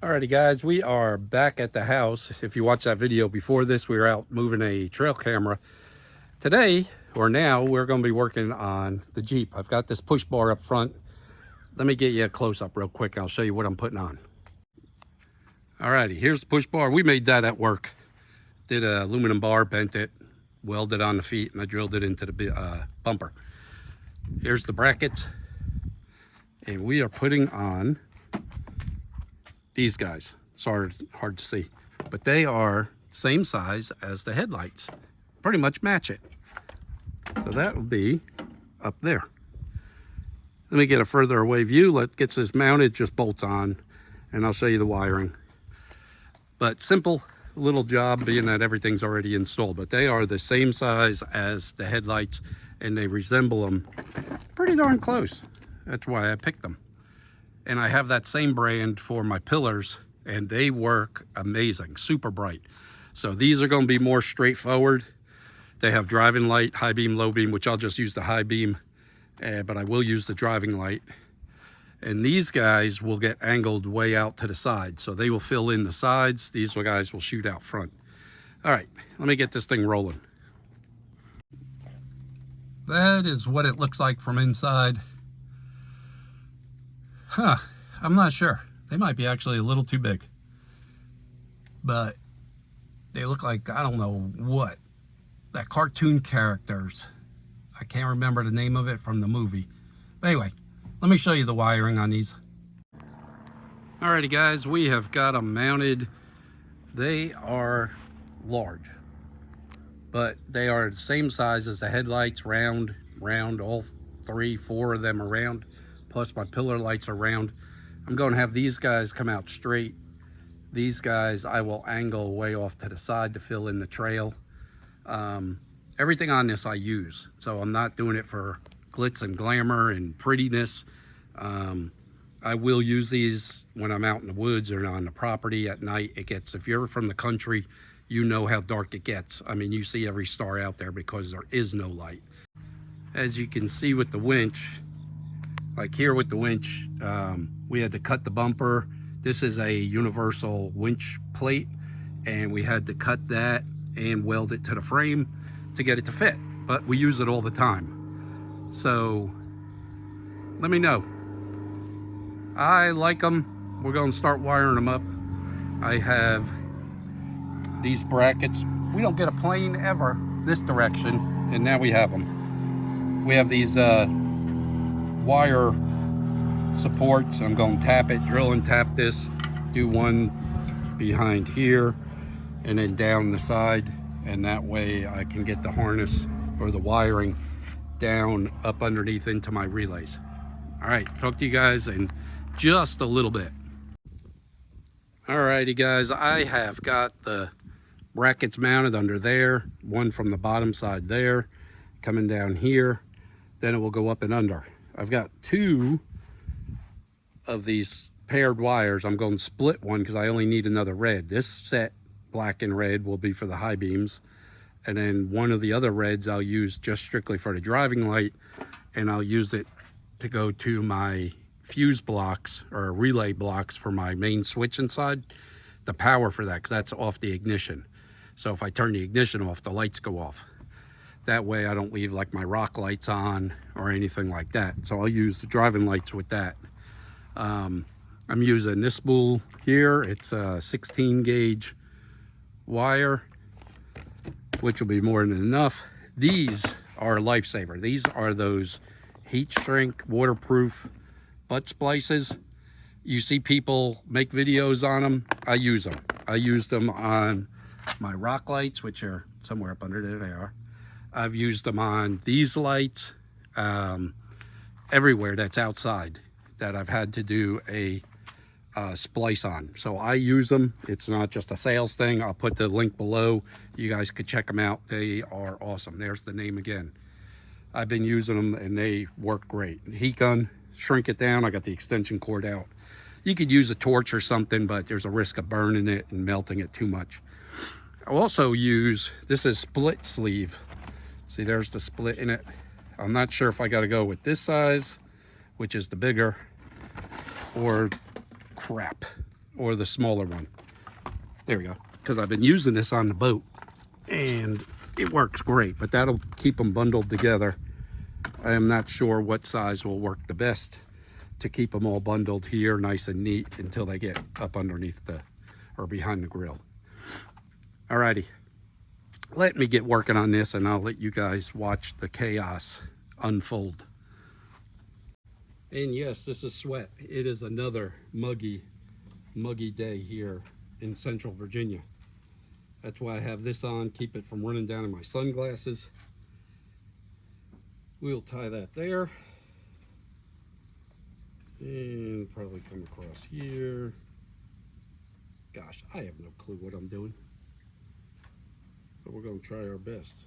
Alrighty guys, we are back at the house. If you watched that video before this, we were out moving a trail camera. Today, or now, we're going to be working on the Jeep. I've got this push bar up front. Let me get you a close-up real quick. I'll show you what I'm putting on. Alrighty, here's the push bar. We made that at work. Did an aluminum bar, bent it, welded on the feet, and I drilled it into the bumper. Here's the brackets. And we are putting on these guys. Sorry, hard to see, but they are same size as the headlights, pretty much match it. So that will be up there. Let me get a further away view. Let's get this mounted, just bolts on, and I'll show you the wiring. But simple little job, being that everything's already installed, but they are the same size as the headlights and they resemble them pretty darn close. That's why I picked them. And I have that same brand for my pillars, and they work amazing, super bright. So these are going to be more straightforward. They have driving light, high beam, low beam, which I'll just use the high beam, but I will use the driving light. And these guys will get angled way out to the side, so they will fill in the sides. These guys will shoot out front. All right, let me get this thing rolling. That is what it looks like from inside. I'm not sure. They might be actually a little too big. But they look like, I don't know what, that cartoon characters. I can't remember the name of it from the movie. But anyway, let me show you the wiring on these. Alrighty guys, we have got them mounted. They are large, but they are the same size as the headlights, round, all 3, 4 of them are round. Plus my pillar lights are round. I'm going to have these guys come out straight. These guys I will angle way off to the side to fill in the trail. Everything on this I use, so I'm not doing it for glitz and glamour and prettiness. I will use these when I'm out in the woods or on the property at night. It gets, if you're from the country, you know how dark it gets. I mean, you see every star out there because there is no light. As you can see with the winch, like here with the winch, we had to cut the bumper. This is a universal winch plate, and we had to cut that and weld it to the frame to get it to fit, but we use it all the time. So let me know. I like them. We're going to start wiring them up. I have these brackets. We don't get a plane ever this direction, and now we have them. We have these wire supports. I'm going to tap it, drill and tap this, do one behind here and then down the side, and that way I can get the harness or the wiring down up underneath into my relays. All right, talk to you guys in just a little bit. Alrighty guys, I have got the brackets mounted under there, one from the bottom side there, coming down here, then it will go up and under. I've got 2 of these paired wires. I'm going to split one because I only need another red. This set, black and red, will be for the high beams. And then one of the other reds I'll use just strictly for the driving light, and I'll use it to go to my fuse blocks or relay blocks for my main switch inside. The power for that, because that's off the ignition. So if I turn the ignition off, the lights go off. That way I don't leave like my rock lights on or anything like that. So I'll use the driving lights with that. I'm using this spool here. It's a 16 gauge wire, which will be more than enough. These are a lifesaver. These are those heat shrink, waterproof butt splices. You see people make videos on them. I use them. I use them on my rock lights, which are somewhere up under there. They are. I've used them on these lights, everywhere that's outside that I've had to do a splice on. So I use them. It's not just a sales thing. I'll put the link below. You guys could check them out. They are awesome. There's the name again. I've been using them and they work great. Heat gun, shrink it down. I got the extension cord out. You could use a torch or something, but there's a risk of burning it and melting it too much. I also use, this is split sleeve. See, there's the split in it. I'm not sure if I got to go with this size, which is the bigger, or crap. or the smaller one. There we go. Because I've been using this on the boat and it works great, but that'll keep them bundled together. I am not sure what size will work the best to keep them all bundled here nice and neat until they get up underneath the, or behind the grill. Alrighty, let me get working on this and I'll let you guys watch the chaos unfold. And yes, this is sweat. It is another muggy day here in Central Virginia. That's why I have this on, keep it from running down in my sunglasses. We'll tie that there. And probably come across here. Gosh, I have no clue what I'm doing. But we're gonna try our best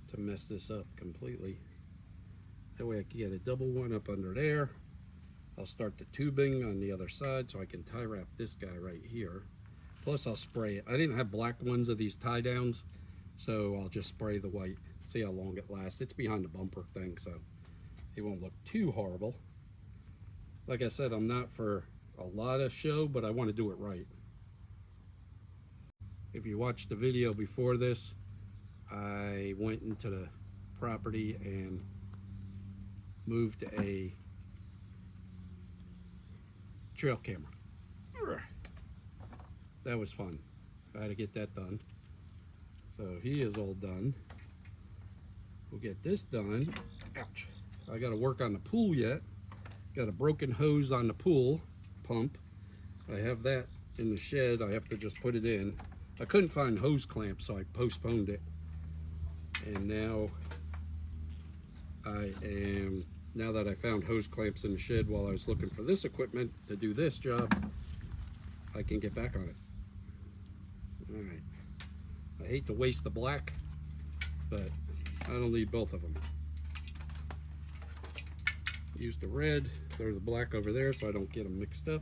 to mess this up completely. That way I can get a double one up under there. I'll start the tubing on the other side so I can tie wrap this guy right here. Plus I'll spray it. I didn't have black ones of these tie downs, so I'll just spray the white. See how long it lasts. It's behind the bumper thing, so it won't look too horrible. Like I said, I'm not for a lot of show, but I want to do it right. If you watched the video before this, I went into the property and moved a trail camera. That was fun. I had to get that done. So he is all done. We'll get this done. Ouch. I got to work on the pool yet. Got a broken hose on the pool pump. I have that in the shed. I have to just put it in. I couldn't find hose clamps, so I postponed it. And now now that I found hose clamps in the shed while I was looking for this equipment to do this job, I can get back on it. All right. I hate to waste the black, but I don't need both of them. Use the red, throw the black over there so I don't get them mixed up.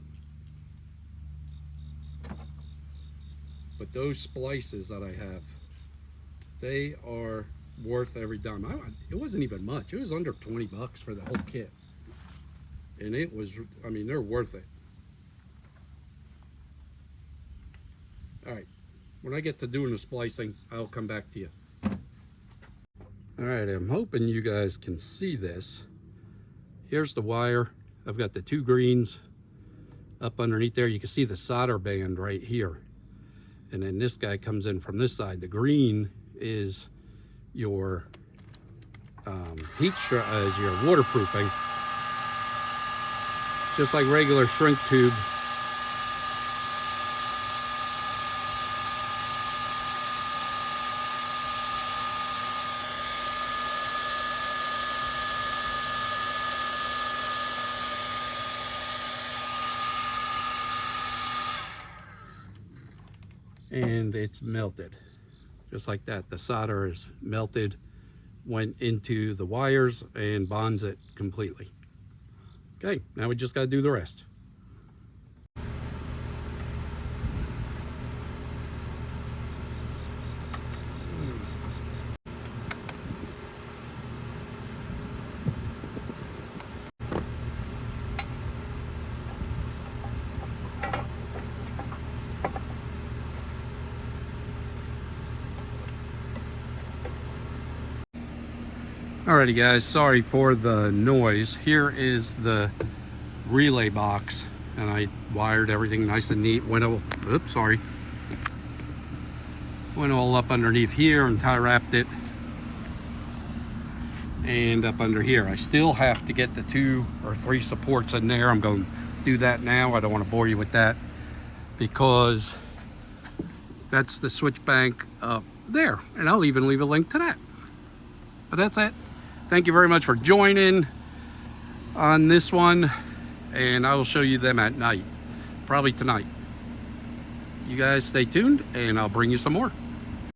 But those splices that I have, they are worth every dime. It wasn't even much. It was under 20 bucks for the whole kit. And it was, I mean, they're worth it. All right, when I get to doing the splicing, I'll come back to you. All right, I'm hoping you guys can see this. Here's the wire. I've got the two greens up underneath there. You can see the solder band right here. And then this guy comes in from this side. The green is your is your waterproofing, just like regular shrink tube. And it's melted just like that. The solder is melted, went into the wires and bonds it completely. Okay, now we just got to do the rest. Alrighty guys, sorry for the noise. Here is the relay box, and I wired everything nice and neat. Went all up underneath here and tie wrapped it, and up under here. I still have to get the 2 or 3 supports in there. I'm going to do that now. I don't want to bore you with that because that's the switch bank up there, and I'll even leave a link to that. But that's it. Thank you very much for joining on this one, and I will show you them at night, probably tonight. You guys stay tuned, and I'll bring you some more.